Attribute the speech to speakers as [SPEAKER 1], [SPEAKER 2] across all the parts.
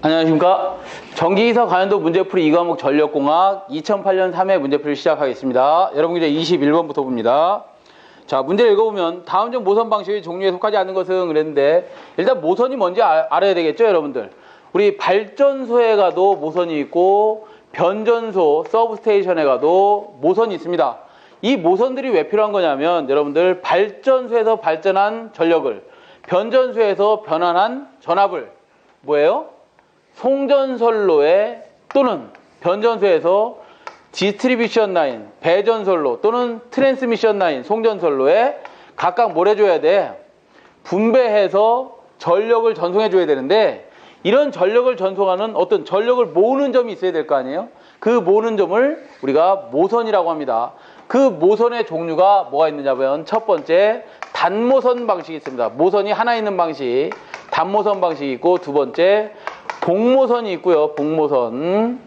[SPEAKER 1] 안녕하십니까. 전기기사 관련도 문제풀이 2과목 전력공학 2008년 3회 문제풀이 시작하겠습니다. 여러분 이제 21번부터 봅니다. 자, 문제를 읽어보면 다음 중 모선 방식의 종류에 속하지 않는 것은 그랬는데, 일단 모선이 뭔지 알아야 되겠죠, 여러분들. 우리 발전소에 가도 모선이 있고 변전소, 서브스테이션에 가도 모선이 있습니다. 이 모선들이 왜 필요한 거냐면, 여러분들 발전소에서 발전한 전력을 변전소에서 변환한 전압을 뭐예요? 송전선로에 또는 변전소에서 디스트리뷰션 라인, 배전선로 또는 트랜스미션 라인, 송전선로에 각각 뭘 해줘야 돼? 분배해서 전력을 전송해줘야 되는데, 이런 전력을 전송하는 어떤 전력을 모으는 점이 있어야 될 거 아니에요? 그 모으는 점을 우리가 모선이라고 합니다. 그 모선의 종류가 뭐가 있느냐면, 첫 번째 단모선 방식이 있습니다. 모선이 하나 있는 방식, 단모선 방식이 있고, 두 번째 복모선이 있고요. 복모선.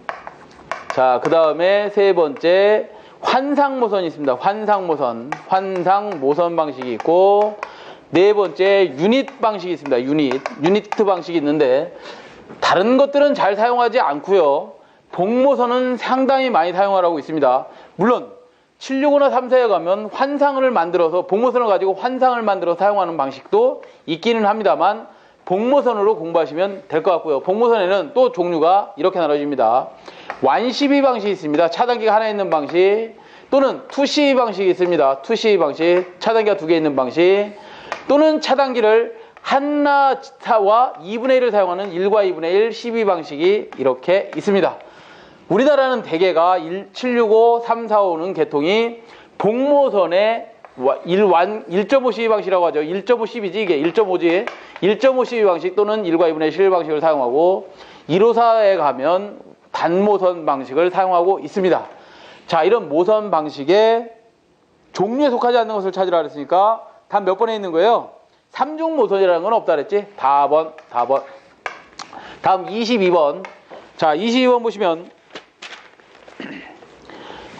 [SPEAKER 1] 자, 그 다음에 세 번째 환상모선이 있습니다. 환상모선. 환상모선 방식이 있고, 네 번째 유닛 방식이 있습니다. 유니트 방식이 있는데, 다른 것들은 잘 사용하지 않고요. 복모선은 상당히 많이 사용을 하고 있습니다. 물론 765나 3사에 가면 환상을 만들어서, 복모선을 가지고 환상을 만들어 사용하는 방식도 있기는 합니다만, 복모선으로 공부하시면 될 것 같고요. 복모선에는 또 종류가 이렇게 나눠집니다. 1CV 방식이 있습니다. 차단기가 하나 있는 방식, 또는 2CV 방식이 있습니다. 2CV 방식, 차단기가 두 개 있는 방식, 또는 차단기를 하나와 2분의 1을 사용하는 1과 2분의 1 CV 방식이 이렇게 있습니다. 우리나라는 대개가 765, 345는 계통이 복모선의 1.5 CV 방식이라고 하죠. 1.5 CV지, 이게 1.5지. 1.5 CV 방식 또는 1과 2분의 1 방식을 사용하고, 154에 가면 단모선 방식을 사용하고 있습니다. 자, 이런 모선 방식의 종류에 속하지 않는 것을 찾으라 그랬으니까 답 몇 번에 있는 거예요? 3중 모선이라는 건 없다 그랬지? 4번. 다음 22번. 자, 22번 보시면,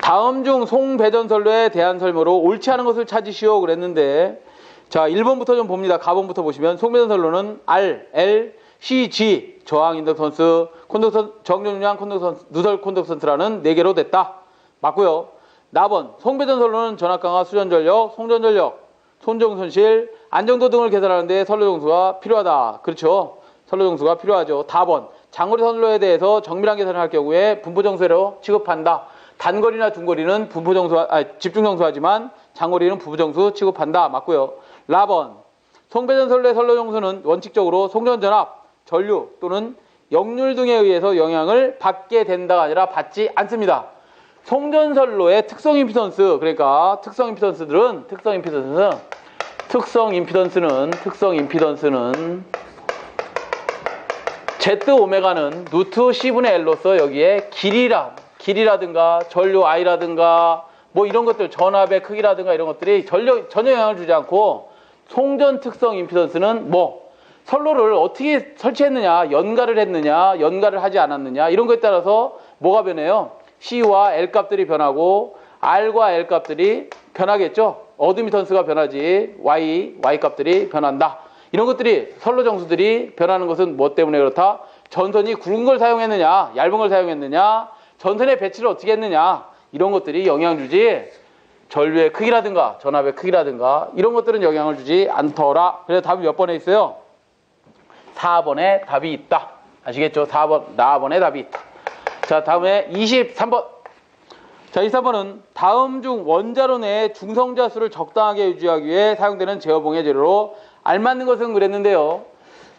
[SPEAKER 1] 다음 중 송배전선로에 대한 설명으로 옳지 않은 것을 찾으시오 그랬는데, 자, 1번부터 좀 봅니다. 가번부터 보시면, 송배전선로는 R, L, C, G, 저항 인덕턴스, 콘덕션, 정정량 콘덕션, 누설 콘덕션스라는 4개로 됐다. 맞고요. 나번, 송배전선로는 전압 강화, 수전전력, 송전전력, 손정손실, 안정도 등을 계산하는데 선로정수가 필요하다. 그렇죠. 선로정수가 필요하죠. 다번, 장거리 선로에 대해서 정밀한 계산을 할 경우에 분포정수로 취급한다. 단거리나 중거리는 집중정수하지만 장거리는 부부정수 취급한다. 맞고요. 라번, 송배전선로의 선로정수는 원칙적으로 송전전압, 전류 또는 역률 등에 의해서 영향을 받게 된다가 아니라 받지 않습니다. 송전선로의 특성 임피던스, 그러니까 특성 임피던스는 Z 오메가는 루트 C분의 L로서 여기에 길이라든가 전류 I라든가 뭐 이런 것들, 전압의 크기라든가 이런 것들이 전혀 영향을 주지 않고, 송전 특성 임피던스는 뭐 선로를 어떻게 설치했느냐, 연가를 했느냐, 연가를 하지 않았느냐, 이런 것에 따라서 뭐가 변해요? C와 L 값들이 변하고 R과 L 값들이 변하겠죠. 어드미턴스가 변하지 Y 값들이 변한다. 이런 것들이, 선로 정수들이 변하는 것은 뭐 때문에 그렇다? 전선이 굵은 걸 사용했느냐, 얇은 걸 사용했느냐, 전선의 배치를 어떻게 했느냐, 이런 것들이 영향을 주지, 전류의 크기라든가 전압의 크기라든가 이런 것들은 영향을 주지 않더라. 그래서 답이 몇 번에 있어요? 4번에 답이 있다. 아시겠죠? 4번에 답이 있다. 자, 다음에 23번. 자, 23번은 다음 중 원자로 내에 중성자 수를 적당하게 유지하기 위해 사용되는 제어봉의 재료로 알맞는 것은 그랬는데요.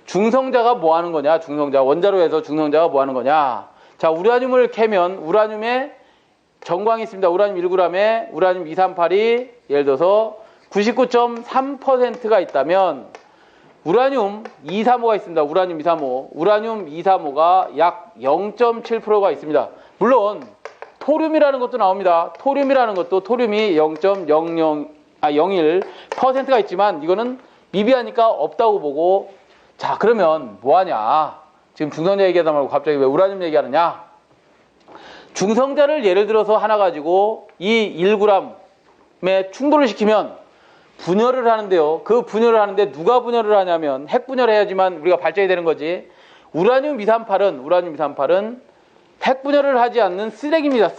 [SPEAKER 1] 중성자가 뭐 하는 거냐? 원자로에서 중성자가 뭐 하는 거냐? 자, 우라늄을 캐면 우라늄에 전광이 있습니다. 우라늄 1g에 우라늄 238이 예를 들어서 99.3%가 있다면, 우라늄 235가 있습니다. 우라늄 235가 약 0.7%가 있습니다. 물론 토륨이라는 것도 나옵니다. 토륨이 0.01%가 있지만 이거는 미비하니까 없다고 보고, 자, 그러면 뭐하냐? 지금 중성자 얘기하다 말고 갑자기 왜 우라늄 얘기하느냐? 중성자를 예를 들어서 하나 가지고 이 1g에 충돌을 시키면 분열을 하는데요. 그 분열을 하는데 누가 분열을 하냐면 핵분열을 해야지만 우리가 발전이 되는 거지. 우라늄 238은 핵 분열을 하지 않는 쓰레기입니다.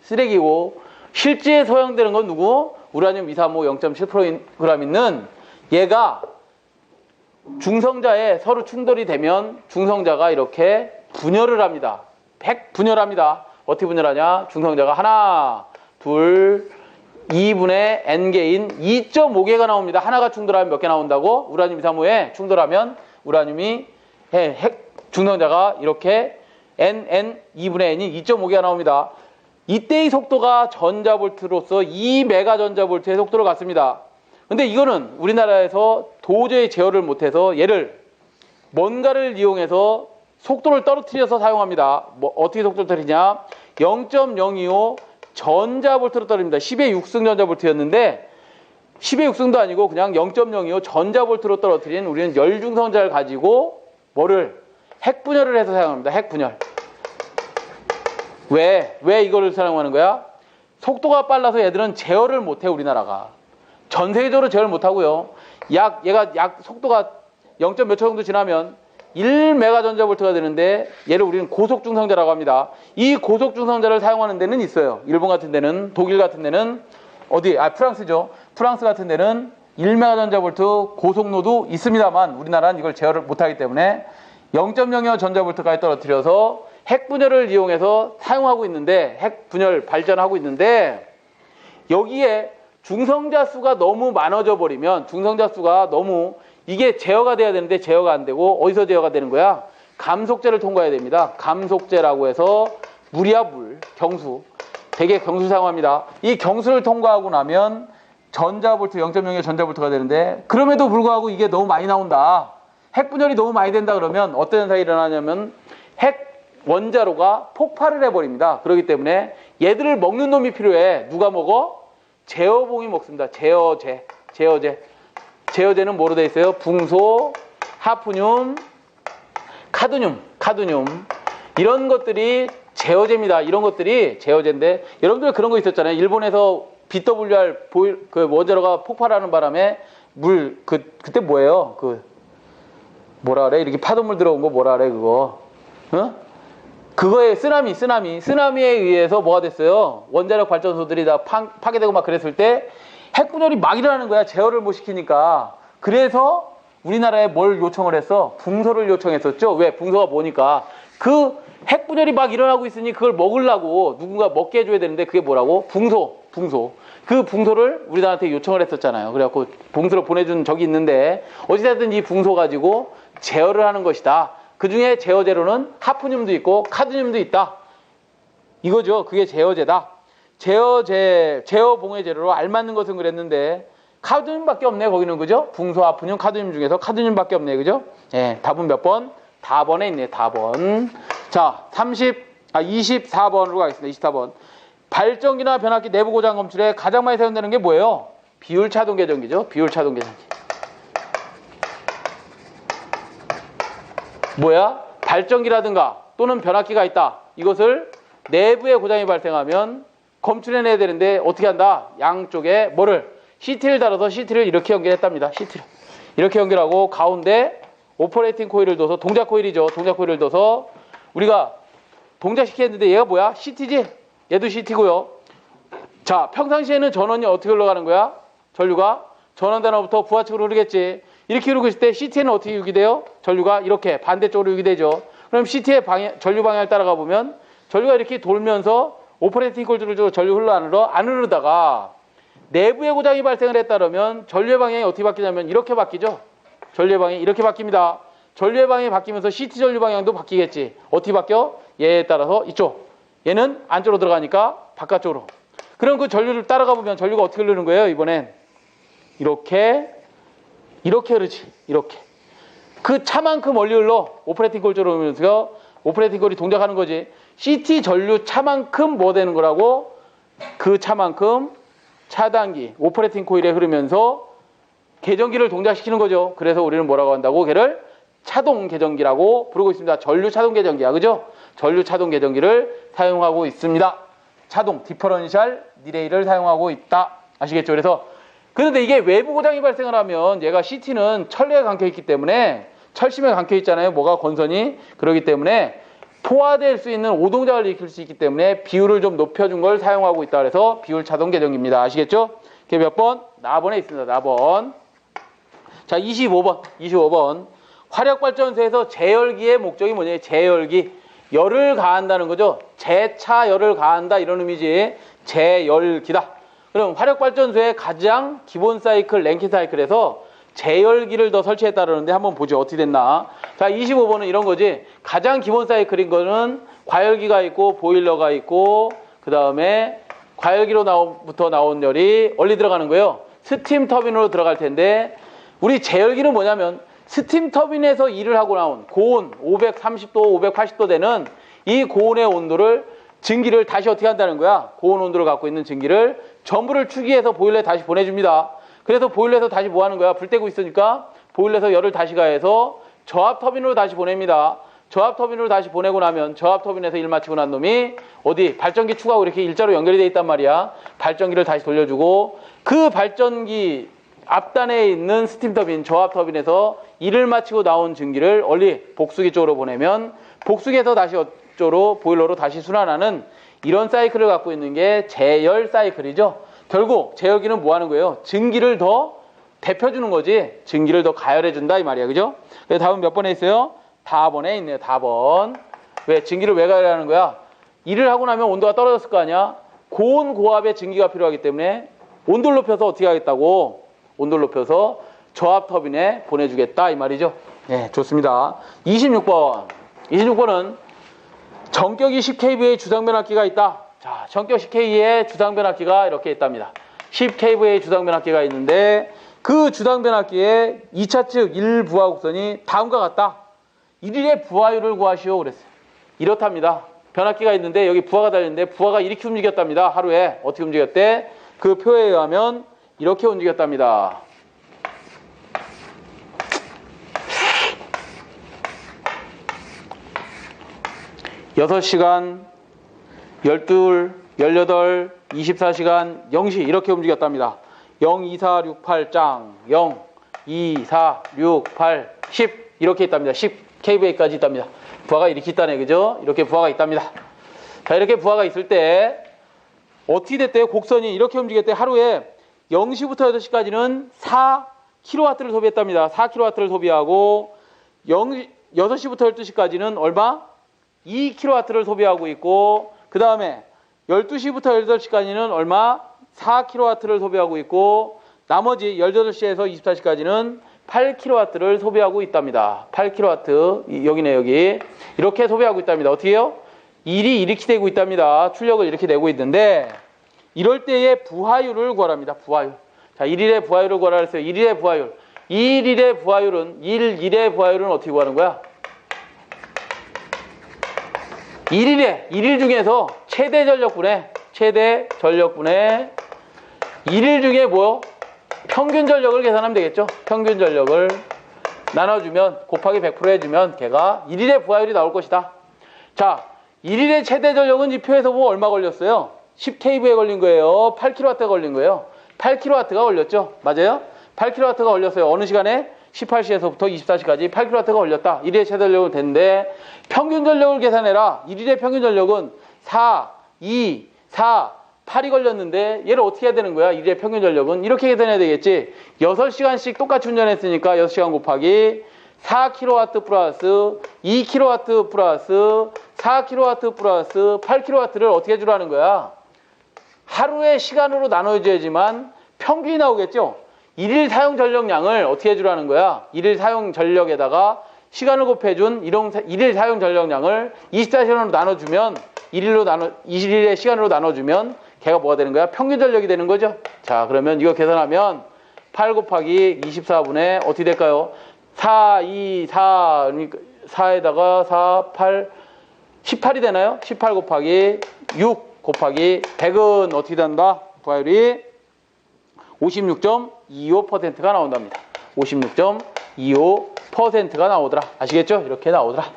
[SPEAKER 1] 쓰레기고 실제에 사용되는 건 누구? 우라늄 235 0.7g 있는 얘가 중성자에 서로 충돌이 되면 중성자가 이렇게 분열을 합니다. 핵 분열합니다. 어떻게 분열하냐? 중성자가 하나, 둘, 2분의 n개인 2.5개가 나옵니다. 하나가 충돌하면 몇 개 나온다고? 우라늄 235에 충돌하면 우라늄이 중성자가 이렇게 n 2분의 n이 2.5개가 나옵니다. 이때의 속도가 전자볼트로서 2메가 전자볼트의 속도를 갖습니다. 근데 이거는 우리나라에서 도저히 제어를 못해서 얘를 뭔가를 이용해서 속도를 떨어뜨려서 사용합니다. 어떻게 속도를 떨어뜨리냐? 0.025 전자볼트로 떨어집니다. 10의 6승 전자볼트였는데 10의 6승도 아니고 그냥 0.025 전자볼트로 떨어뜨린 우리는 열중성자를 가지고 뭐를? 핵분열을 해서 사용합니다. 핵분열. 왜 이거를 사용하는 거야? 속도가 빨라서 얘들은 제어를 못해, 우리나라가. 전 세계적으로 제어를 못하고요. 얘가 속도가 0. 몇 초 정도 지나면 1메가 전자볼트가 되는데 얘를 우리는 고속중성자라고 합니다. 이 고속중성자를 사용하는 데는 있어요. 일본 같은 데는, 독일 같은 데는, 프랑스죠. 프랑스 같은 데는 1메가 전자볼트 고속로도 있습니다만 우리나라는 이걸 제어를 못하기 때문에 0.05 전자볼트까지 떨어뜨려서 핵분열을 이용해서 사용하고 있는데, 핵분열 발전하고 있는데, 여기에 중성자 수가 너무 많아져 버리면, 중성자 수가 너무, 이게 제어가 돼야 되는데 제어가 안 되고, 어디서 제어가 되는 거야? 감속제를 통과해야 됩니다. 감속제라고 해서 물이야 물, 경수. 되게 경수 사용합니다. 이 경수를 통과하고 나면 전자볼트 0.02 전자볼트가 되는데, 그럼에도 불구하고 이게 너무 많이 나온다. 핵분열이 너무 많이 된다 그러면 어떤 현상이 일어나냐면 핵 원자로가 폭발을 해버립니다. 그렇기 때문에 얘들을 먹는 놈이 필요해. 누가 먹어? 제어봉이 먹습니다. 제어제는 뭐로 되어 있어요? 붕소, 하프늄, 카드뮴. 이런 것들이 제어제입니다. 이런 것들이 제어제인데, 여러분들 그런 거 있었잖아요. 일본에서 BWR 그 원자로가 폭발하는 바람에 그때 뭐예요? 뭐라 그래? 이렇게 파도물 들어온 거 뭐라 그래, 그거? 그거에 쓰나미에 의해서 뭐가 됐어요? 원자력 발전소들이 다 파괴되고 막 그랬을 때 핵분열이 막 일어나는 거야. 제어를 못 시키니까. 그래서 우리나라에 뭘 요청을 했어? 붕소를 요청했었죠. 왜? 붕소가 뭐니까. 그 핵분열이 막 일어나고 있으니 그걸 먹으려고 누군가 먹게 해줘야 되는데, 그게 뭐라고? 붕소. 그 붕소를 우리나라한테 요청을 했었잖아요. 그래갖고 붕소를 보내준 적이 있는데, 어찌됐든 이 붕소 가지고 제어를 하는 것이다. 그 중에 제어제로는 하프늄도 있고 카드뮴도 있다. 이거죠. 그게 제어제다. 제어봉의 재료로 알맞는 것은 그랬는데 카드뮴밖에 없네, 거기는. 그죠? 붕소, 하프늄, 카드뮴 중에서 카드뮴밖에 없네. 그죠? 예, 답은 몇 번? 다번에 있네, 다번. 자, 24번으로 가겠습니다. 24번. 발전기나 변압기 내부 고장 검출에 가장 많이 사용되는 게 뭐예요? 비율 차동 계정기죠. 비율 차동 계정기. 뭐야? 발전기라든가 또는 변압기가 있다. 이것을 내부에 고장이 발생하면 검출해내야 되는데 어떻게 한다? 양쪽에 뭐를? CT를 달아서 CT를 이렇게 연결했답니다. CT를 이렇게 연결하고 가운데 오퍼레이팅 코일을 둬서, 동작 코일이죠. 동작 코일을 둬서 우리가 동작시켰는데 얘가 뭐야? CT지? 얘도 CT고요. 자, 평상시에는 전원이 어떻게 흘러가는 거야? 전류가 전원단으로부터 부하측으로 흐르겠지. 이렇게 흐르고 있을 때 CT에는 어떻게 유기돼요? 전류가 이렇게 반대쪽으로 유기되죠. 그럼 CT의 전류 방향을 따라가 보면 전류가 이렇게 돌면서 오퍼레이팅 코일을 전류 안 흐르다가 내부에 고장이 발생을 했다면 전류의 방향이 어떻게 바뀌냐면 이렇게 바뀌죠. 전류의 방향이 이렇게 바뀝니다. 전류의 방향이 바뀌면서 CT 전류 방향도 바뀌겠지. 어떻게 바뀌어? 얘에 따라서 이쪽. 얘는 안쪽으로 들어가니까 바깥쪽으로. 그럼 그 전류를 따라가 보면 전류가 어떻게 흐르는 거예요? 이번엔 이렇게 흐르지. 이렇게. 그 차만큼 멀리 흘러. 오퍼레이팅 코일 쪽으로 오면서 오퍼레이팅 코일이 동작하는 거지. CT 전류 차만큼 뭐 되는 거라고? 그 차만큼 차단기, 오퍼레이팅 코일에 흐르면서 계정기를 동작시키는 거죠. 그래서 우리는 뭐라고 한다고? 걔를 차동 계정기라고 부르고 있습니다. 전류 차동 계정기야. 그죠? 전류 차동 계정기를 사용하고 있습니다. 차동, 디퍼런셜 리레이를 사용하고 있다. 아시겠죠? 그래서 그런데 이게 외부 고장이 발생을 하면 얘가 CT는 철례에 감겨 있기 때문에 철심에 감겨 있잖아요. 뭐가 건선이. 그렇기 때문에 포화될 수 있는 오동작을 일으킬 수 있기 때문에 비율을 좀 높여준 걸 사용하고 있다. 그래서 비율 자동 계정기입니다. 아시겠죠? 그게 몇 번? 나번에 있습니다. 나번. 자, 25번. 화력발전소에서 제열기의 목적이 뭐냐? 제열기. 열을 가한다는 거죠. 재차 열을 가한다 이런 의미지. 제열기다. 그럼 화력발전소의 가장 기본 사이클, 랭킹 사이클에서 제열기를 더 설치했다는데 한번 보죠. 어떻게 됐나. 자, 25번은 이런 거지. 가장 기본 사이클인 거는 과열기가 있고 보일러가 있고 그 다음에 과열기로부터 나온 열이 어디 들어가는 거예요? 스팀 터빈으로 들어갈 텐데 우리 제열기는 뭐냐면 스팀 터빈에서 일을 하고 나온 고온 530도, 580도 되는 이 고온의 온도를 증기를 다시 어떻게 한다는 거야? 고온 온도를 갖고 있는 증기를 전부를 추기해서 보일러에 다시 보내줍니다. 그래서 보일러에서 다시 뭐 하는 거야? 불 떼고 있으니까 보일러에서 열을 다시 가해서 저압 터빈으로 다시 보냅니다. 저압 터빈으로 다시 보내고 나면 저압 터빈에서 일 마치고 난 놈이 어디 발전기 축하고 이렇게 일자로 연결이 돼 있단 말이야. 발전기를 다시 돌려주고 그 발전기 앞단에 있는 스팀 터빈, 저압 터빈에서 일을 마치고 나온 증기를 어디 복수기 쪽으로 보내면 복수기에서 다시 어쩌로 보일러로 다시 순환하는 이런 사이클을 갖고 있는 게 제열 사이클이죠. 결국 제열기는 뭐 하는 거예요? 증기를 더 데펴주는 거지. 증기를 더 가열해준다 이 말이야. 그죠? 다음 몇 번에 있어요? 다번에 있네요. 다번. 왜? 증기를 왜 가열하는 거야? 일을 하고 나면 온도가 떨어졌을 거 아니야? 고온 고압의 증기가 필요하기 때문에 온도를 높여서 어떻게 하겠다고? 온도를 높여서 저압 터빈에 보내주겠다 이 말이죠. 네, 좋습니다. 26번. 26번은 전격이 10kV의 주상변압기가 있다. 자, 전격 10kV의 주상변압기가 이렇게 있답니다. 10kV의 주상변압기가 있는데 그 주상변압기의 2차 측 1부하 곡선이 다음과 같다. 1일의 부하율을 구하시오 그랬어요. 이렇답니다. 변압기가 있는데 여기 부하가 달렸는데 부하가 이렇게 움직였답니다. 하루에. 어떻게 움직였대? 그 표에 의하면 이렇게 움직였답니다. 여섯 시간 12, 18, 24시간 0시 이렇게 움직였답니다. 0, 2, 4, 6, 8짱 0, 2, 4, 6, 8, 10 이렇게 있답니다. 10kVA까지 있답니다. 부하가 이렇게 있다네. 그죠? 이렇게 부하가 있답니다. 자, 이렇게 부하가 있을 때 어떻게 됐대요? 곡선이 이렇게 움직였대. 하루에 0시부터 8시까지는 4kW를 소비했답니다. 4kW를 소비하고 6시부터 12시까지는 얼마? 2kW를 소비하고 있고 그 다음에 12시부터 8시까지는 얼마? 4kW를 소비하고 있고 나머지 18시에서 24시까지는 8kW를 소비하고 있답니다. 8kW 여기네 여기 이렇게 소비하고 있답니다. 어떻게 해요? 일이 이렇게 되고 있답니다. 출력을 이렇게 내고 있는데 이럴 때의 부하율을 구하랍니다. 부하율. 자, 1일의 부하율을 구하라 했어요. 1일의 부하율. 1일의 부하율은 1일의 부하율은 어떻게 구하는 거야? 1일 중에서 최대 전력분의 1일 중에 뭐? 평균 전력을 계산하면 되겠죠? 평균 전력을 나눠주면 곱하기 100% 해주면 걔가 1일의 부하율이 나올 것이다. 자, 1일의 최대 전력은 이 표에서 보면 얼마 걸렸어요? 10kV에 걸린 거예요? 8kW가 걸린 거예요? 8kW가 걸렸죠? 맞아요? 8kW가 걸렸어요. 어느 시간에? 18시에서부터 24시까지 8kW가 걸렸다. 1일의 최대 전력은 됐는데 평균 전력을 계산해라. 1일의 평균 전력은 4, 2, 4, 8이 걸렸는데 얘를 어떻게 해야 되는 거야? 1일의 평균 전력은 이렇게 계산해야 되겠지. 6시간씩 똑같이 운전했으니까 6시간 곱하기 4kW 플러스 2kW 플러스 4kW 플러스 8kW를 어떻게 해주라는 거야? 하루의 시간으로 나눠줘야지만 평균이 나오겠죠? 1일 사용 전력량을 어떻게 해주라는 거야? 1일 사용 전력에다가 시간을 곱해준 1일 사용 전력량을 24시간으로 나눠주면 21일의 시간으로 나눠주면 걔가 뭐가 되는 거야? 평균 전력이 되는 거죠? 자, 그러면 이거 계산하면 8 곱하기 24분의 어떻게 될까요? 4, 2, 4, 4에다가 4, 8, 18이 되나요? 18 곱하기 6 곱하기 100은 어떻게 된다? 부하율이 56.25%가 나온답니다. 56.25%가 나오더라. 아시겠죠? 이렇게 나오더라.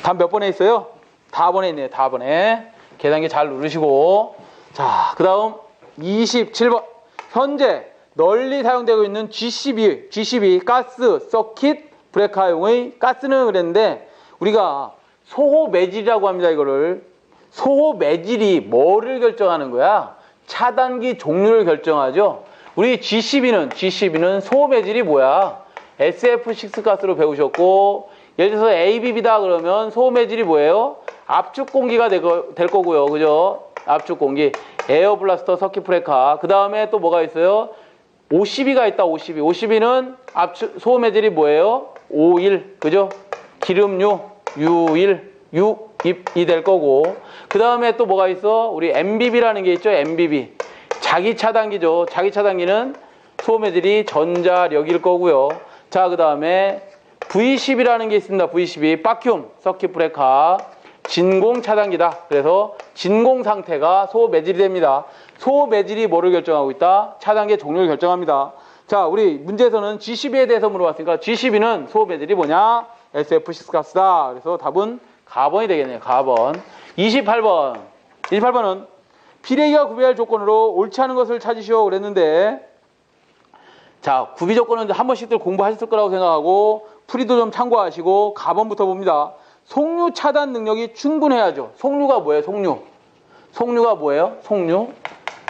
[SPEAKER 1] 다음 몇 번에 있어요? 다번에 있네요. 다번에. 계산기 잘 누르시고. 자, 그 다음 27번. 현재 널리 사용되고 있는 GCB 가스 서킷 브레이커용의 가스는 그랬는데 우리가 소호 매질이라고 합니다. 이거를 소호 매질이 뭐를 결정하는 거야? 차단기 종류를 결정하죠. 우리 G12는 소호 매질이 뭐야? SF6 가스로 배우셨고, 예를 들어서 ABB다 그러면 소호 매질이 뭐예요? 압축 공기가 될 거고요. 그죠? 압축 공기. 에어 블라스터 서킷 브레이커. 그 다음에 또 뭐가 있어요? OCB가 있다. OCB는 소호 매질이 뭐예요? 오일. 그죠? 기름유, 유일, 유입이 될 거고. 그 다음에 또 뭐가 있어? 우리 MBB라는 게 있죠. MBB. 자기 차단기죠. 자기 차단기는 소호 매질이 전자력일 거고요. 자, 그 다음에 V12라는 게 있습니다. V12. 바큐움 서킷 브레이커. 진공 차단기다. 그래서 진공 상태가 소호 매질이 됩니다. 소호 매질이 뭐를 결정하고 있다? 차단기의 종류를 결정합니다. 자, 우리 문제에서는 G12에 대해서 물어봤으니까 G12는 소호 매질이 뭐냐? SF6 가스다. 그래서 답은 가번이 되겠네요. 가번. 28번은 피레기가 구비할 조건으로 옳지 않은 것을 찾으시오 그랬는데, 자, 구비 조건은 한 번씩들 공부하셨을 거라고 생각하고 풀이도 좀 참고하시고 가번부터 봅니다. 속류 차단 능력이 충분해야죠. 속류가 뭐예요? 속류가 뭐예요?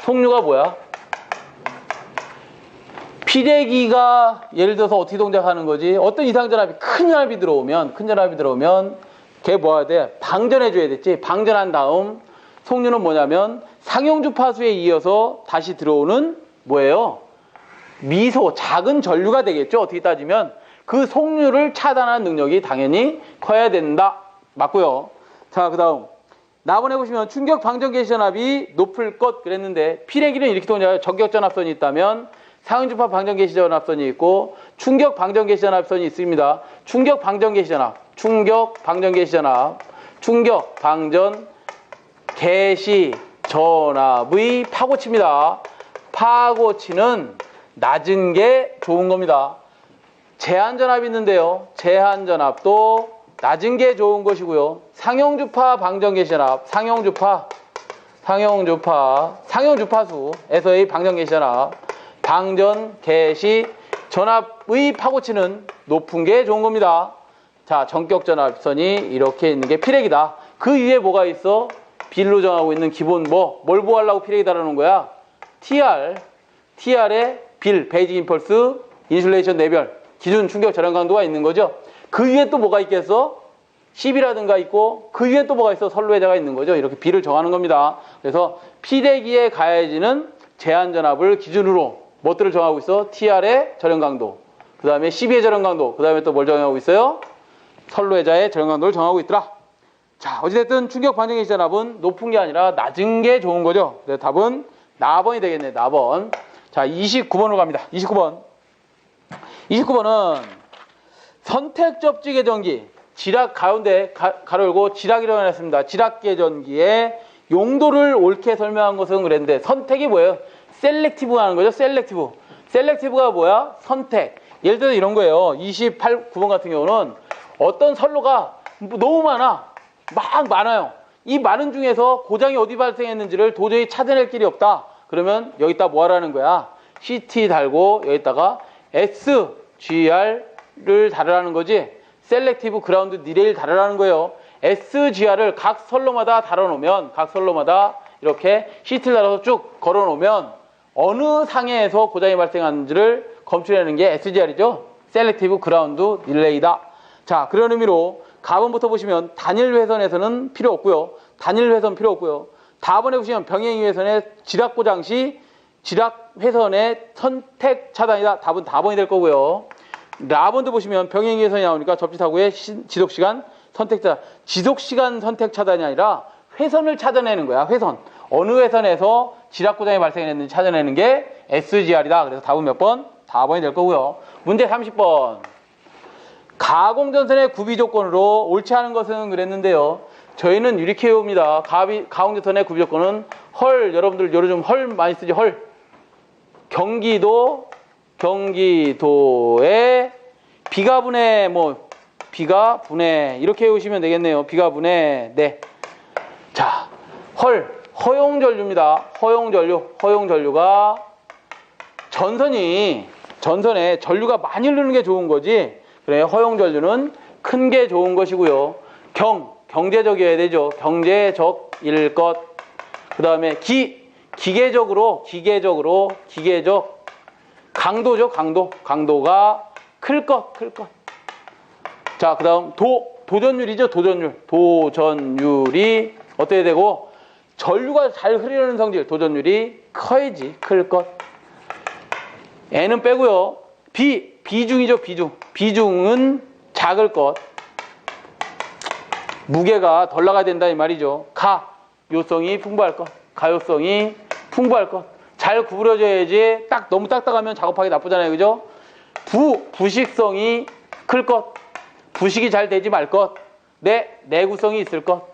[SPEAKER 1] 속류가 뭐야? 피레기가 예를 들어서 어떻게 동작하는 거지? 어떤 이상전압이 큰 전압이 들어오면 걔 뭐 해야 돼? 방전해 줘야 됐지. 방전한 다음 속류는 뭐냐면 상용주파수에 이어서 다시 들어오는 뭐예요? 미소, 작은 전류가 되겠죠. 어떻게 따지면 그 속류를 차단하는 능력이 당연히 커야 된다. 맞고요. 자, 그 다음 나번에 보시면 충격 방전 개시 전압이 높을 것 그랬는데, 피레기는 이렇게 동작해요. 전격 전압선이 있다면 상용주파 방전 개시 전압선이 있고 충격 방전 개시 전압선이 있습니다. 충격 방전 개시 전압, 충격 방전 개시 전압의 파고치입니다. 파고치는 낮은 게 좋은 겁니다. 제한전압이 있는데요. 제한전압도 낮은 게 좋은 것이고요. 상용주파 방전 개시 전압, 상용주파수에서의 방전 개시 전압, 방전 개시 전압의 파고치는 높은 게 좋은 겁니다. 자, 전격 전압선이 이렇게 있는 게 피레기다. 그 위에 뭐가 있어? 빌로 정하고 있는 기본 뭘 보호하려고 피레기 달아놓은 거야? TR의 빌, 베이직 임펄스, 인슐레이션 내별, 기준 충격 절연 강도가 있는 거죠. 그 위에 또 뭐가 있겠어? 10이라든가 있고, 그 위에 또 뭐가 있어? 선로해자가 있는 거죠. 이렇게 B를 정하는 겁니다. 그래서 피레기에 가해지는 제한전압을 기준으로 뭐들을 정하고 있어? TR의 절연 강도, 그 다음에 12의 절연 강도, 그 다음에 또 뭘 정하고 있어요? 선로해자의 절연 강도를 정하고 있더라. 자, 어찌됐든 충격 방전 개시 전압은 높은 게 아니라 낮은 게 좋은 거죠. 그래서 답은 나번이 되겠네. 나번. 자, 29번으로 갑니다. 29번은 선택 접지 계전기, 지락 가운데 가로 열고 지락이 일어났습니다. 지락 계전기의 용도를 옳게 설명한 것은 그랬는데, 선택이 뭐예요? 셀렉티브 하는 거죠. 셀렉티브가 뭐야? 선택. 예를 들어 이런 거예요. 28, 9번 같은 경우는 어떤 선로가 너무 많아요. 이 많은 중에서 고장이 어디 발생했는지를 도저히 찾아낼 길이 없다. 그러면 여기다 뭐 하라는 거야? CT 달고 여기다가 SGR을 달으라는 거지. 셀렉티브 그라운드 디레일 달으라는 거예요. SGR을 각 선로마다 달아놓으면, 각 선로마다 이렇게 CT를 달아서 쭉 걸어놓으면 어느 상해에서 고장이 발생하는지를 검출하는 게 SGR이죠. 셀렉티브 그라운드 딜레이다. 자, 그런 의미로 가번부터 보시면 단일 회선에서는 필요 없고요. 다번에 보시면 병행 회선의 지락 고장 시 지락 회선의 선택 차단이다. 답은 다번이 될 거고요. 라번도 보시면 병행 회선이 나오니까 접지사고의 지속시간 선택 차단. 지속시간 선택 차단이 아니라 회선을 찾아내는 거야. 회선. 어느 회선에서 지락 고장이 발생했는지 찾아내는 게 SGR이다. 그래서 답은 몇 번? 4번이 될 거고요. 문제 30번. 가공전선의 구비 조건으로 옳지 않은 것은 그랬는데요. 저희는 이렇게 해옵니다. 가공전선의 구비 조건은 여러분들 요즘 많이 쓰죠. 경기도의 비가분해 이렇게 해오시면 되겠네요. 비가분해. 네. 자, 허용전류입니다. 허용전류가 전선에 전류가 많이 흐르는 게 좋은 거지, 그래, 허용 전류는 큰 게 좋은 것이고요. 경제적이어야 되죠. 경제적일 것. 그 다음에 기계적. 강도죠, 강도가 클 것. 자, 그 다음 도전율이죠, 도전율이 어떻게 되고, 전류가 잘 흐르는 성질, 도전율이 커야지, 클 것. N은 빼고요. 비중이죠, 비중은 작을 것. 무게가 덜 나가야 된다, 이 말이죠. 가요성이 풍부할 것. 잘 구부러져야지, 너무 딱딱하면 작업하기 나쁘잖아요, 그죠? 부식성이 클 것. 부식이 잘 되지 말 것. 내구성이 있을 것.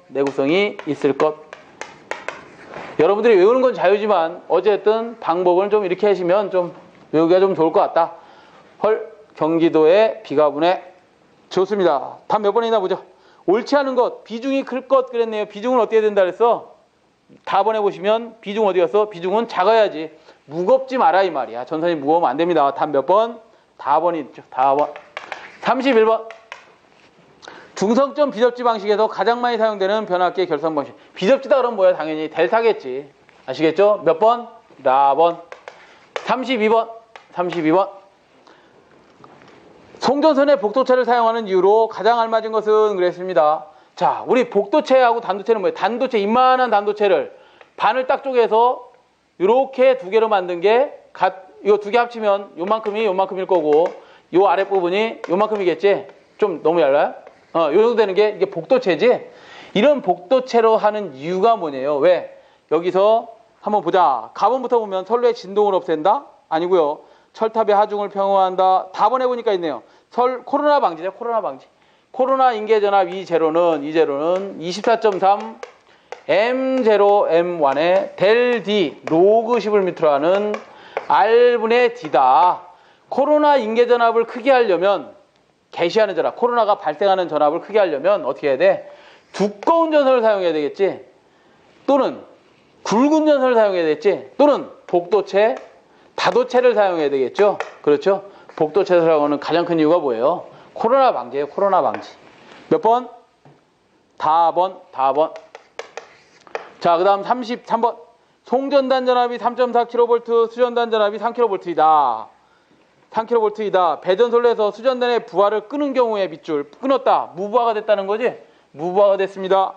[SPEAKER 1] 여러분들이 외우는 건 자유지만 어쨌든 방법을 좀 이렇게 하시면 좀 외우기가 좀 좋을 것 같다. 경기도의 비가분해. 좋습니다. 답 몇 번이나 보죠. 옳지 않은 것, 비중이 클 것 그랬네요. 비중은 어떻게 된다 그랬어? 답번에 보시면 비중 어디 갔어? 비중은 작아야지. 무겁지 마라 이 말이야. 전선이 무거우면 안 됩니다. 답 몇 번? 답번이 있죠. 답번. 31번. 중성점 비접지 방식에서 가장 많이 사용되는 변압기의 결선 방식. 비접지다 그러면 뭐야? 당연히 델타겠지. 아시겠죠? 몇 번? 라번. 32번. 송전선의 복도체를 사용하는 이유로 가장 알맞은 것은 그랬습니다. 자, 우리 복도체하고 단도체는 뭐예요? 단도체, 이만한 단도체를 반을 딱 쪼개서 이렇게 두 개로 만든 게 이거 두 개 합치면 요만큼일 거고 요 아랫부분이 요만큼이겠지? 좀 너무 얇아요? 요 정도 되는 게 이게 복도체지? 이런 복도체로 하는 이유가 뭐냐요? 왜? 여기서 한번 보자. 가번부터 보면 선로의 진동을 없앤다? 아니고요. 철탑의 하중을 평화한다. 답은 해보니까 있네요. 코로나 방지죠. 코로나 인계전압 이제로는 24.3 M0 M1의 델 D 로그 10을 하는 R분의 D다. 코로나 인계전압을 크게 하려면 개시하는 전압, 코로나가 발생하는 전압을 크게 하려면 어떻게 해야 돼? 두꺼운 전선을 사용해야 되겠지? 또는 굵은 전선을 사용해야 되겠지? 또는 복도체, 다도체를 사용해야 되겠죠? 그렇죠? 복도체를 사용하는 가장 큰 이유가 뭐예요? 코로나 방지예요. 코로나 방지. 몇 번? 다번. 자, 그 다음 33번. 송전단 전압이 3.4kV, 수전단 전압이 3kV이다. 배전솔로에서 수전단의 부하를 끄는 경우에 밑줄 끊었다. 무부하가 됐다는 거지? 무부하가 됐습니다.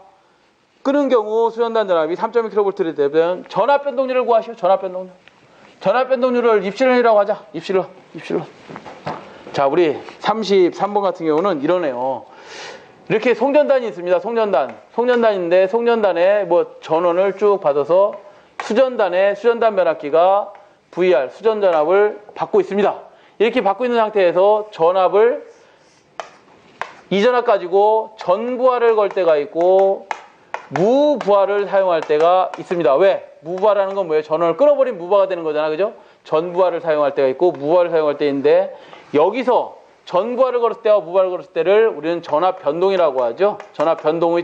[SPEAKER 1] 끄는 경우 수전단 전압이 3.2kV를 되면 전압 변동률을 구하시오. 전압 변동률을 입실론이라고 하자. 입실론. 자, 우리 33번 같은 경우는 이러네요. 이렇게 송전단이 있습니다. 송전단인데 송전단에 뭐 전원을 쭉 받아서 수전단 변압기가 VR 수전 전압을 받고 있습니다. 이렇게 받고 있는 상태에서 전압을 이 전압 가지고 전부하를 걸 때가 있고 무부하를 사용할 때가 있습니다. 왜? 무부하라는 건 뭐예요? 전원을 끊어버린 무부하가 되는 거잖아. 그죠? 전부하를 사용할 때가 있고 무부하를 사용할 때인데 여기서 전부하를 걸었을 때와 무부하를 걸었을 때를 우리는 전압 변동이라고 하죠. 전압 변동이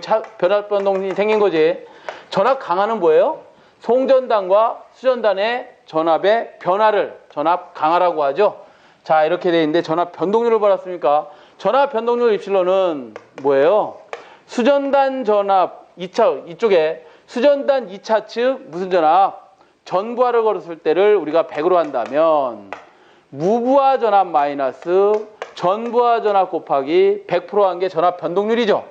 [SPEAKER 1] 생긴 거지. 전압 강화는 뭐예요? 송전단과 수전단의 전압의 변화를 전압 강화라고 하죠. 자, 이렇게 돼 있는데 전압 변동률을 받았으니까 전압 변동률 입실로는 뭐예요? 수전단 전압 2차 이쪽에 수전단 2차 측 무슨 전압? 전부하를 걸었을 때를 우리가 100으로 한다면 무부하 전압 마이너스 전부하 전압 곱하기 100% 한 게 전압 변동률이죠.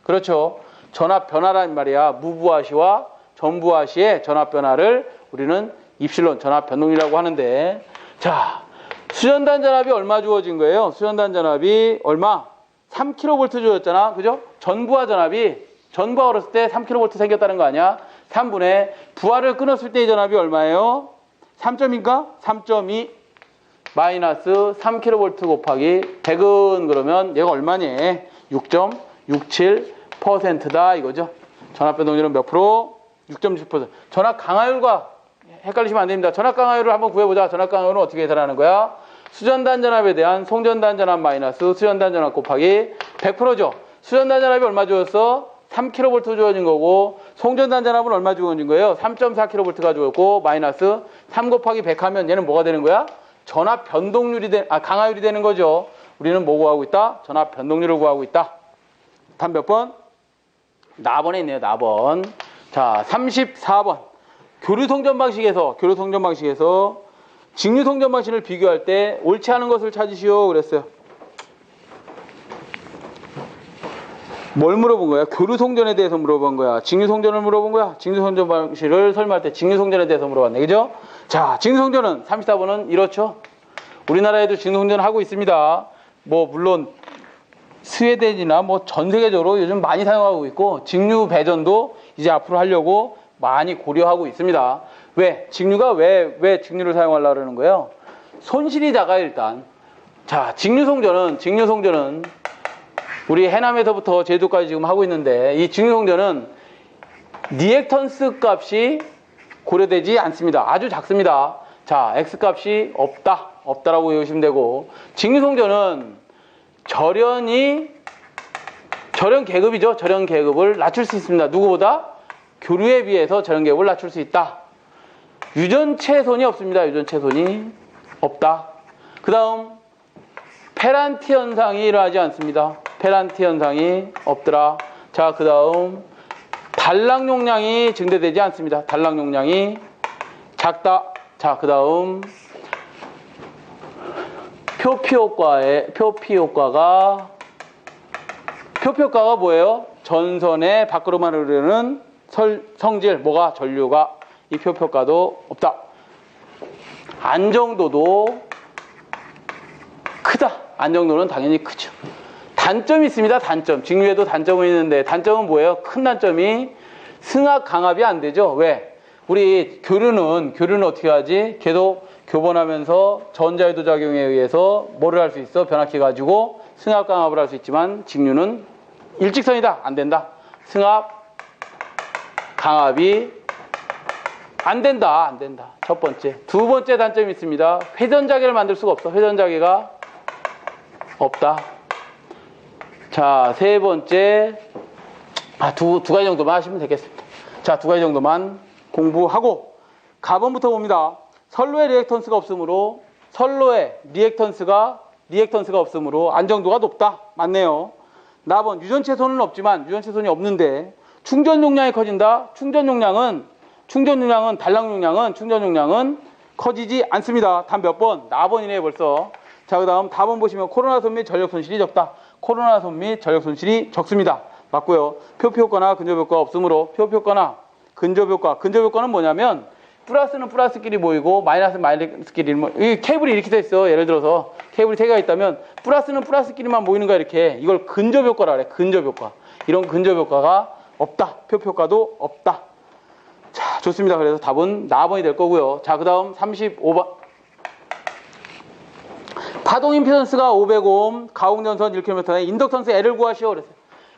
[SPEAKER 1] 그렇죠. 전압 변화란 말이야. 무부하 시와 전부하 시의 전압 변화를 우리는 입실론 전압 변동률이라고 하는데, 자, 수전단 전압이 얼마 주어진 거예요? 수전단 전압이 얼마? 3kV 주어졌잖아. 그죠? 전부하 걸었을 때 3kV 생겼다는 거 아니야? 3분의 부하를 끊었을 때의 전압이 얼마예요? 3점인가? 3.2 마이너스 3kV 곱하기 100은 그러면 얘가 얼마니? 6.67%다 이거죠. 전압 변동률은 몇 프로? 6.7%. 전압 강화율과 헷갈리시면 안 됩니다. 전압 강화율을 한번 구해보자. 전압 강화율은 어떻게 계산하는 거야? 수전단 전압에 대한 송전단 전압 마이너스 수전단 전압 곱하기 100%죠. 수전단 전압이 얼마 주었어? 3kV 주어진 거고 송전단 전압은 얼마 주어진 거예요? 3.4kV가 주었고 마이너스 3 곱하기 100 하면 얘는 뭐가 되는 거야? 전압 변동률이 강화율이 되는 거죠. 우리는 뭐 구하고 있다? 전압 변동률을 구하고 있다. 답 몇 번? 나번에 있네요. 나번. 자, 34번. 교류 성전 방식에서 직류 성전 방식을 비교할 때 옳지 않은 것을 찾으시오 그랬어요. 뭘 물어본 거야? 교류 성전에 대해서 물어본 거야? 직류 성전을 물어본 거야? 직류 성전 방식을 설명할 때 직류 성전에 대해서 물어봤네. 그죠? 자, 직류 성전은 34번은 이렇죠. 우리나라에도 직류 성전을 하고 있습니다. 뭐 물론 스웨덴이나 뭐 전 세계적으로 요즘 많이 사용하고 있고 직류 배전도 이제 앞으로 하려고 많이 고려하고 있습니다. 왜? 직류가 왜 직류를 사용하려고 그러는 거예요? 손실이 작아요, 일단. 자, 직류 성전은 우리 해남에서부터 제주도까지 지금 하고 있는데 이 직류 성전은 리액턴스 값이 고려되지 않습니다. 아주 작습니다. 자, X 값이 없다라고 외우시면 되고, 직류 성전은 절연 계급이죠. 절연 계급을 낮출 수 있습니다. 누구보다? 교류에 비해서 절연 계급을 낮출 수 있다. 유전체손이 없습니다. 유전체손이 없다. 그 다음 페란티 현상이 일어나지 않습니다. 페란티 현상이 없더라. 자, 그 다음 단락 용량이 증대되지 않습니다. 단락 용량이 작다. 자, 그 다음 표피 효과가 뭐예요? 전선의 밖으로만 흐르는 성질, 뭐가? 전류가. 이 표피 효과도 없다. 안정도도 크다. 안정도는 당연히 크죠. 단점이 있습니다. 단점. 직류에도 단점은 있는데 단점은 뭐예요? 큰 단점이 승합 강압이 안 되죠. 왜? 우리 교류는 어떻게 하지? 계속 교번하면서 전자유도 작용에 의해서 뭐를 할 수 있어? 변압기 가지고 승합 강압을 할 수 있지만 직류는 일직선이다. 안 된다. 승합 강압이 안 된다. 첫 번째. 두 번째 단점이 있습니다. 회전자개를 만들 수가 없어. 회전자개가 없다. 자, 세 번째. 두 가지 정도만 하시면 되겠습니다. 자, 두 가지 정도만 공부하고 가번부터 봅니다. 선로에 리액턴스가 없으므로 안정도가 높다. 맞네요. 나번 유전체손은 없지만 유전체손이 없는데 충전 용량이 커진다. 충전 용량은 단락 용량은 커지지 않습니다. 답 몇 번? 나번이네요 벌써. 자, 그 다음 답은 보시면 코로나손 및 전력 손실이 적다. 코로나손 및 전력 손실이 적습니다. 맞고요. 표피 효과나 근접 효과가 없으므로 표피 효과나 근접 효과는 뭐냐면 플러스는 플러스끼리 모이고 마이너스는 마이너스끼리 이 케이블이 이렇게 돼 있어. 예를 들어서 케이블이 세 개가 있다면 플러스는 플러스끼리만 모이는 거야. 이렇게. 이걸 근접 효과라 그래. 근접 효과. 이런 근접 효과가 없다. 표피 효과도 없다. 자, 좋습니다. 그래서 답은 나번이 될 거고요. 자, 그 다음 35번. 파동 임피던스가 500오hm, 가공전선 1km에 인덕턴스 L을 구하시오. 그랬어요.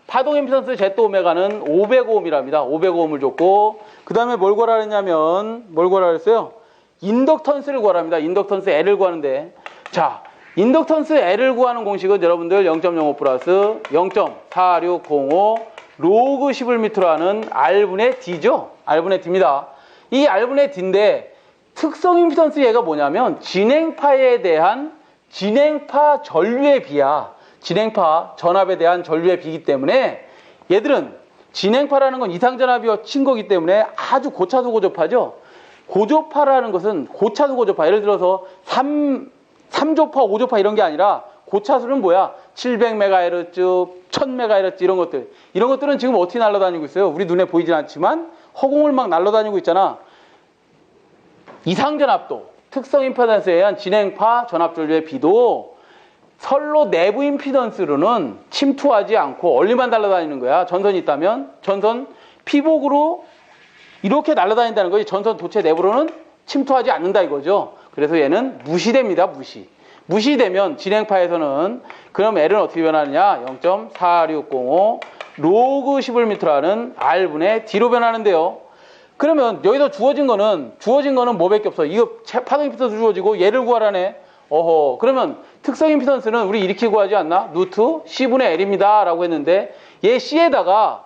[SPEAKER 1] 파동 임피던스 Z 오메가는 500ohm이랍니다. 500ohm을 줬고, 그 다음에 뭘 구하라 그랬어요? 인덕턴스를 구하랍니다. 인덕턴스 L을 구하는데, 자, 인덕턴스 L을 구하는 공식은 여러분들 0.05 플러스 0.4605 로그 11m라는 R분의 D죠? R분의 D입니다. 이 R분의 D인데, 특성 임피던스 얘가 뭐냐면, 진행파에 대한 진행파 전류의 비야. 진행파 전압에 대한 전류의 비이기 때문에 얘들은 진행파라는 건 이상전압이 친 거기 때문에 아주 고차수 고조파죠. 고조파라는 것은 고차수 고조파. 예를 들어서 3조파, 5조파 이런 게 아니라 고차수는 뭐야? 700MHz, 1000MHz 이런 것들. 이런 것들은 지금 어떻게 날아다니고 있어요? 우리 눈에 보이진 않지만 허공을 막 날아다니고 있잖아. 이상전압도 특성 임피던스에 의한 진행파 전압 전류의 비도 선로 내부 임피던스로는 침투하지 않고 얼리만 날아다니는 거야. 전선이 있다면 전선 피복으로 이렇게 날아다닌다는 거지. 전선 도체 내부로는 침투하지 않는다 이거죠. 그래서 얘는 무시됩니다. 무시되면 진행파에서는 그럼 L은 어떻게 변하느냐? 0.4605 로그 11m라는 R분의 D로 변하는데요. 그러면 여기서 주어진 거는 뭐밖에 없어. 이거 파동 임피던스 주어지고 얘를 구하라네. 어허. 그러면 특성 임피던스는 우리 이렇게 구하지 않나? 루트 C분의 L입니다. 라고 했는데 얘 C에다가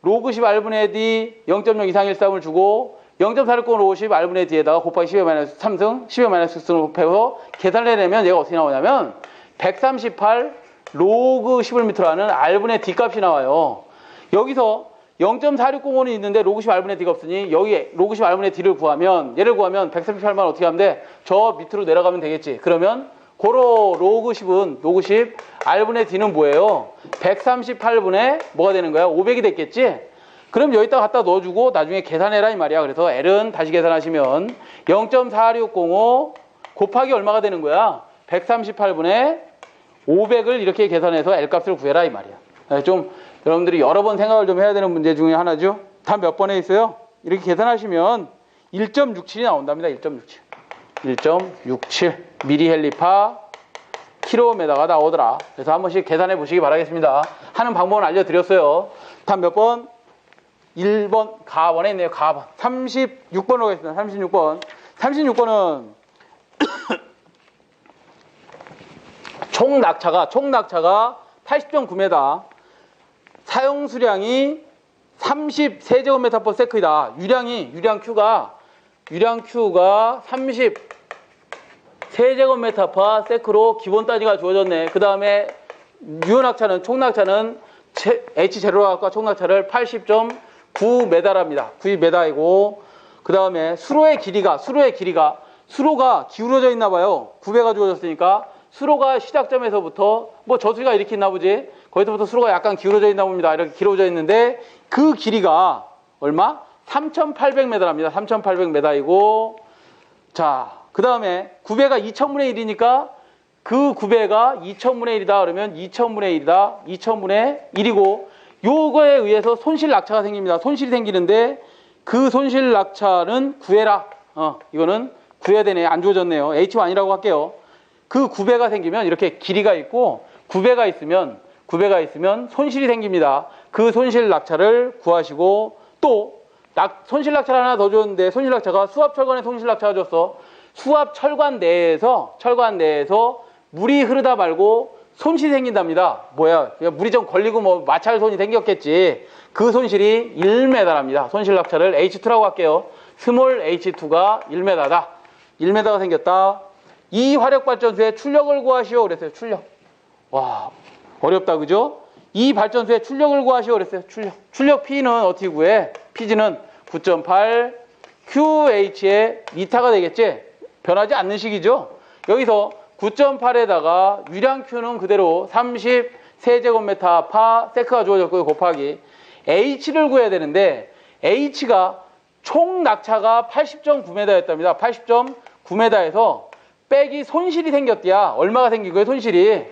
[SPEAKER 1] 로그 10 R분의 D 0.0 이상일삼을 주고 0.4650 R분의 D에다가 곱하기 10의 마이너스 3승 10의 마이너스 6승을 곱해서 계산을 해내면 얘가 어떻게 나오냐면 138 로그 11m로 하는 R분의 D 값이 나와요. 여기서 0.4605는 있는데 로그 10 R분의 D가 없으니 여기 로그 10 R분의 D를 구하면, 얘를 구하면 138만 어떻게 하면 돼? 저 밑으로 내려가면 되겠지. 그러면 고로 로그 10은 로그 10 R분의 D는 뭐예요? 138분의 뭐가 되는 거야? 500이 됐겠지? 그럼 여기다 갖다 넣어주고 나중에 계산해라 이 말이야. 그래서 L은 다시 계산하시면 0.4605 곱하기 얼마가 되는 거야? 138분의 500을 이렇게 계산해서 L 값을 구해라 이 말이야. 좀 여러분들이 여러 번 생각을 좀 해야 되는 문제 중에 하나죠. 다 몇 번에 있어요? 이렇게 계산하시면 1.67이 나온답니다. 1.67. 1.67 미리헬리파 킬로미터가 나오더라. 그래서 한 번씩 계산해 보시기 바라겠습니다. 하는 방법은 알려드렸어요. 답 몇 번? 1번 가번에 있네요. 가번. 36번으로 가겠습니다. 36번. 36번은 총 낙차가 80.9m, 사용 수량이 30세제곱미터/s이다. 유량 Q가 30세제곱미터/s로 기본 따지가 주어졌네. 그 다음에 유효낙차는 총낙차는 H0과 총낙차를 80.9m랍니다. 9m이고 그 다음에 수로가 기울어져 있나 봐요. 9배가 주어졌으니까 수로가 시작점에서부터 뭐 저수지가 이렇게 있나 보지. 거기서부터 수로가 약간 기울어져 있나 봅니다. 이렇게 길어져 있는데 그 길이가 얼마? 3,800m랍니다. 3,800m이고 자, 그 다음에 9배가 2,000분의 1이니까 그 9배가 2,000분의 1이다 그러면 2,000분의 1이다. 2,000분의 1이고 요거에 의해서 손실 낙차가 생깁니다. 손실이 생기는데 그 손실 낙차는 구해라. 이거는 구해야 되네. 안 주어졌네요. H1이라고 할게요. 그 9배가 생기면 이렇게 길이가 있고 9배가 있으면 손실이 생깁니다. 그 손실 낙차를 구하시고 또 손실 낙차를 하나 더 줬는데 손실 낙차가 수압철관의 손실 낙차가 줬어. 수압철관 내에서 물이 흐르다 말고 손실이 생긴답니다. 뭐야? 물이 좀 걸리고 뭐 마찰손이 생겼겠지. 그 손실이 1m랍니다. 손실 낙차를 H2라고 할게요. 스몰 H2가 1m다. 1m가 생겼다. 이 화력발전소의 출력을 구하시오 그랬어요. 와, 어렵다 그죠? 이 발전소의 출력을 구하시오 그랬어요. 출력 P는 어떻게 구해? PG는 9.8 QH의 미타가 되겠지? 변하지 않는 식이죠? 여기서 9.8에다가 유량 Q는 그대로 30세제곱미터/s가 주어졌고요. 곱하기 H를 구해야 되는데 H가 총 낙차가 80.9m였답니다. 80.9m에서 빼기 손실이 생겼대야. 얼마가 생긴 거예요? 손실이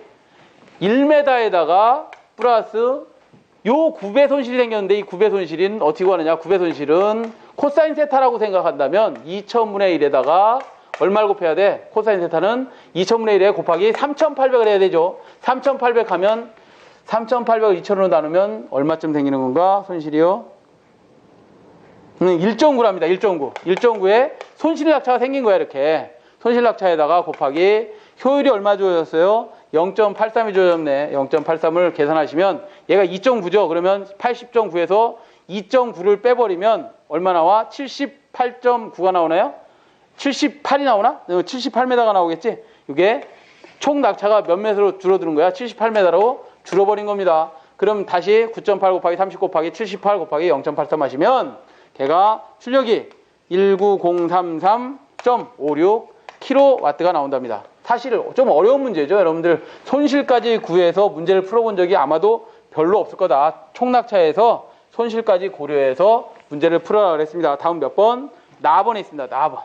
[SPEAKER 1] 1m에다가 플러스 요 9배 손실이 생겼는데 이 9배 손실은 어떻게 구하느냐? 9배 손실은 코사인 세타라고 생각한다면 2000분의 1에다가 얼마를 곱해야 돼? 코사인 세타는 2000분의 1에 곱하기 3800을 해야 되죠. 3800 하면 3800을 2000으로 나누면 얼마쯤 생기는 건가? 손실이요? 1.9랍니다. 1.9. 1.9에 손실 낙차가 생긴 거야. 이렇게. 손실 낙차에다가 곱하기 효율이 얼마 주어졌어요? 0.83이 주어졌네. 0.83을 계산하시면 얘가 2.9죠. 그러면 80.9에서 2.9를 빼버리면 얼마 나와? 78.9가 나오나요? 78이 나오나? 78m가 나오겠지? 이게 총 낙차가 몇 m로 줄어드는 거야? 78m로 줄어버린 겁니다. 그럼 다시 9.8 곱하기 30 곱하기 78 곱하기 0.83 하시면 걔가 출력이 19033.56kW가 나온답니다. 사실 좀 어려운 문제죠. 여러분들 손실까지 구해서 문제를 풀어본 적이 아마도 별로 없을 거다. 총낙차에서 손실까지 고려해서 문제를 풀어라 그랬습니다. 다음 몇 번? 나번에 있습니다. 나번.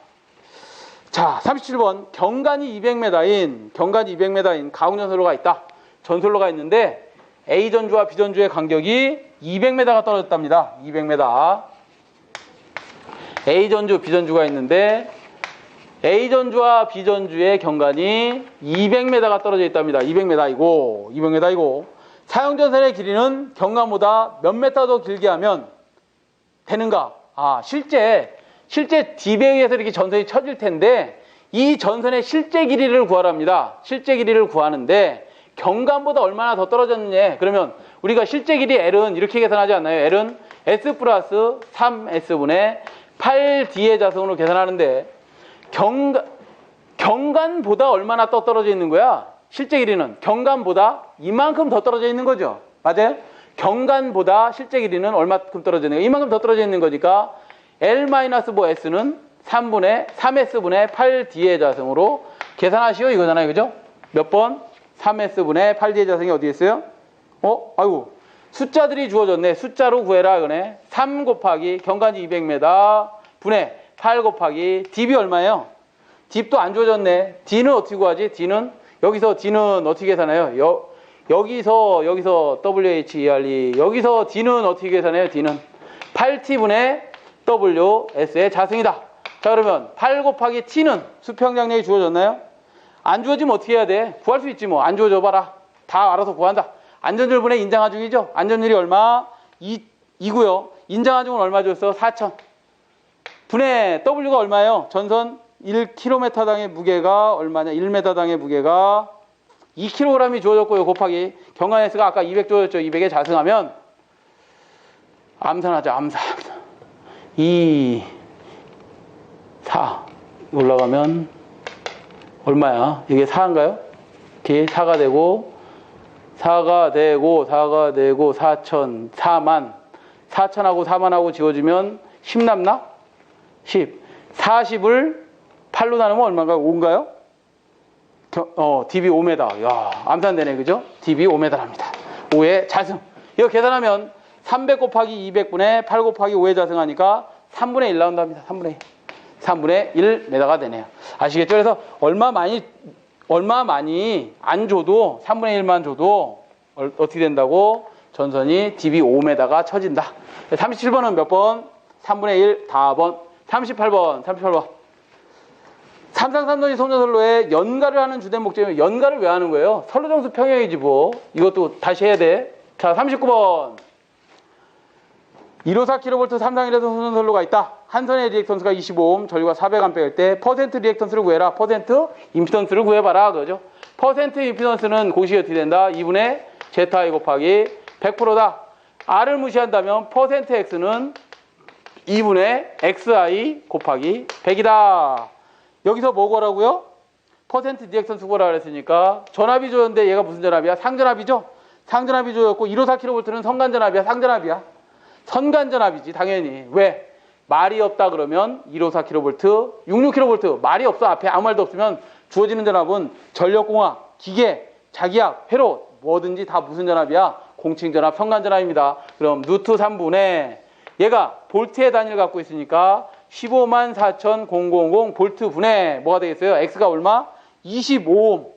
[SPEAKER 1] 자, 37번. 경간이 200m인 가공전선로가 있다. 전선로가 있는데 A전주와 B전주의 간격이 200m가 떨어졌답니다. 200m. A전주, B전주가 있는데 A전주와 B전주의 경간이 200m가 떨어져 있답니다. 200m이고 사용전선의 길이는 경간보다 몇 m 더 길게 하면 되는가? 실제 딥에 의해서 이렇게 전선이 쳐질 텐데 이 전선의 실제 길이를 구하랍니다. 실제 길이를 구하는데 경간보다 얼마나 더 떨어졌느냐? 그러면 우리가 실제 길이 L은 이렇게 계산하지 않나요? L은 S 플러스 3S분의 8D의 자성으로 계산하는데 경간보다 얼마나 더 떨어져 있는 거야? 실제 길이는 경관보다 이만큼 더 떨어져 있는 거죠. 맞아요? 경관보다 실제 길이는 얼마큼 떨어져 있는 거예요? 이만큼 더 떨어져 있는 거니까 L-S는 3S분의 8D의 자승으로 계산하시오 이거잖아요. 그죠? 몇 번? 3S분의 8D의 자승이 어디 있어요? 아이고. 숫자들이 주어졌네. 숫자로 구해라. 이거네. 3 곱하기 경관이 200m 분의 8 곱하기 dB 얼마예요? 딥도 안 주어졌네. D는 어떻게 구하지? 여기서 D는 어떻게 계산해요? 여기서 WHERE 여기서 D는 어떻게 계산해요? D는 8T분의 WS의 자승이다. 자, 그러면 8 곱하기 T는 수평장량이 주어졌나요? 안 주어지면 어떻게 해야 돼? 구할 수 있지 뭐. 안 주어져 봐라. 다 알아서 구한다. 안전율분의 인장하중이죠? 안전율이 얼마? 2고요. 인장하중은 얼마 줬어? 4,000. 분의 W가 얼마예요? 전선 1km당의 무게가 얼마냐? 1m당의 무게가 2kg이 주어졌고요. 곱하기 경관 S가 아까 200 주어졌죠? 200에 자승하면 암산하자. 암산. 2, 4 올라가면 얼마야? 이게 4인가요? 이게 4가 되고 4가 되고 4천 4만 4천하고 4만하고 지워주면 10 남나? 10 40을 8로 나누면 얼마인가요? 5인가요? dB 5m. 야, 암산되네. 그죠? dB 5m랍니다. 5의 자승. 이거 계산하면 300 곱하기 200분의 8 곱하기 5의 자승하니까 3분의 1 나온답니다. 3분의 1m가 되네요. 아시겠죠? 그래서 얼마 많이 안 줘도 3분의 1만 줘도 어떻게 된다고? 전선이 dB 5m가 쳐진다. 37번은 몇 번? 3분의 1 4번. 38번. 삼상삼도지 송전선로에 연가를 하는 주된 목적이면 연가를 왜 하는 거예요? 선로정수 평형이지 뭐. 이것도 다시 해야 돼. 자, 39번. 154kV 삼상이라서 송전선로가 있다. 한 선의 리액턴스가 25옴, 전류가 400A일 때 퍼센트 리액턴스를 구해라. 퍼센트 임피던스를 구해봐라. 그죠? 퍼센트 임피던스는 공식이 어떻게 된다? 2분의 제타 곱하기 100%다. R을 무시한다면 퍼센트 X는 2분의 XI 곱하기 100이다. 여기서 뭐 구하라고요? 퍼센트 리액턴스 구하라 그랬으니까 전압이 줬는데 얘가 무슨 전압이야? 상전압이죠? 상전압이 줬고 154kV는 선간전압이야? 상전압이야? 선간전압이지 당연히. 왜? 말이 없다 그러면 154kV, 66kV 말이 없어. 앞에 아무 말도 없으면 주어지는 전압은 전력공학, 기계, 자기약, 회로 뭐든지 다 무슨 전압이야? 공칭전압, 선간전압입니다. 그럼 루트 3분의 얘가 볼트의 단위를 갖고 있으니까 154,000 볼트 분의 뭐가 되겠어요? X가 얼마? 25옴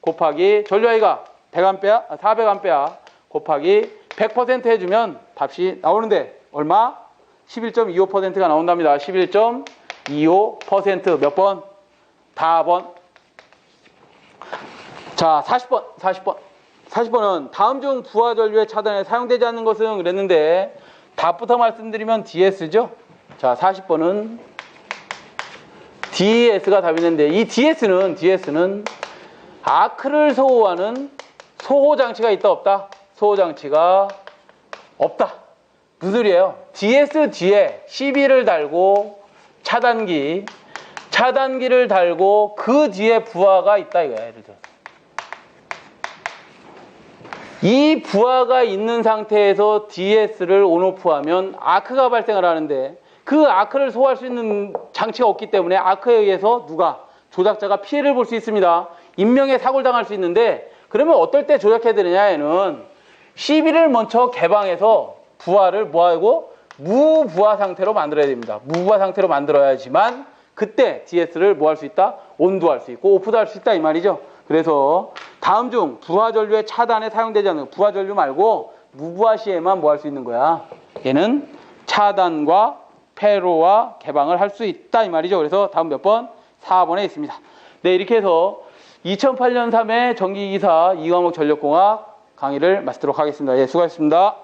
[SPEAKER 1] 곱하기 전류아이가 100A, 400A 곱하기 100% 해주면 답이 나오는데 얼마? 11.25%가 나온답니다. 11.25% 몇 번? 4번. 자, 40번은 다음 중 부하 전류의 차단에 사용되지 않는 것은 그랬는데 답부터 말씀드리면 DS죠. 자, 40번은 DS가 답이 있는데 이 DS는 아크를 소호하는 소호장치가 있다 없다? 소호장치가 없다. 무슨 소리예요? DS 뒤에 시비를 달고 차단기를 달고 그 뒤에 부하가 있다 이거야. 예를 들어. 이 부하가 있는 상태에서 DS를 온오프하면 아크가 발생을 하는데 그 아크를 소화할 수 있는 장치가 없기 때문에 아크에 의해서 조작자가 피해를 볼 수 있습니다. 인명의 사고를 당할 수 있는데 그러면 어떨 때 조작해야 되느냐 얘는 시비를 먼저 개방해서 부하를 뭐하고 무부하 상태로 만들어야 됩니다. 무부하 상태로 만들어야지만 그때 DS를 뭐 할 수 있다? 온도 할 수 있고 오프도 할 수 있다 이 말이죠. 그래서 다음 중 부하 전류의 차단에 사용되지 않는 부하 전류 말고 무부하 시에만 뭐 할 수 있는 거야? 얘는 차단과 폐로와 개방을 할 수 있다 이 말이죠. 그래서 다음 몇 번? 4번에 있습니다. 네, 이렇게 해서 2008년 3회 전기기사 2과목 전력공학 강의를 마치도록 하겠습니다. 예, 수고하셨습니다.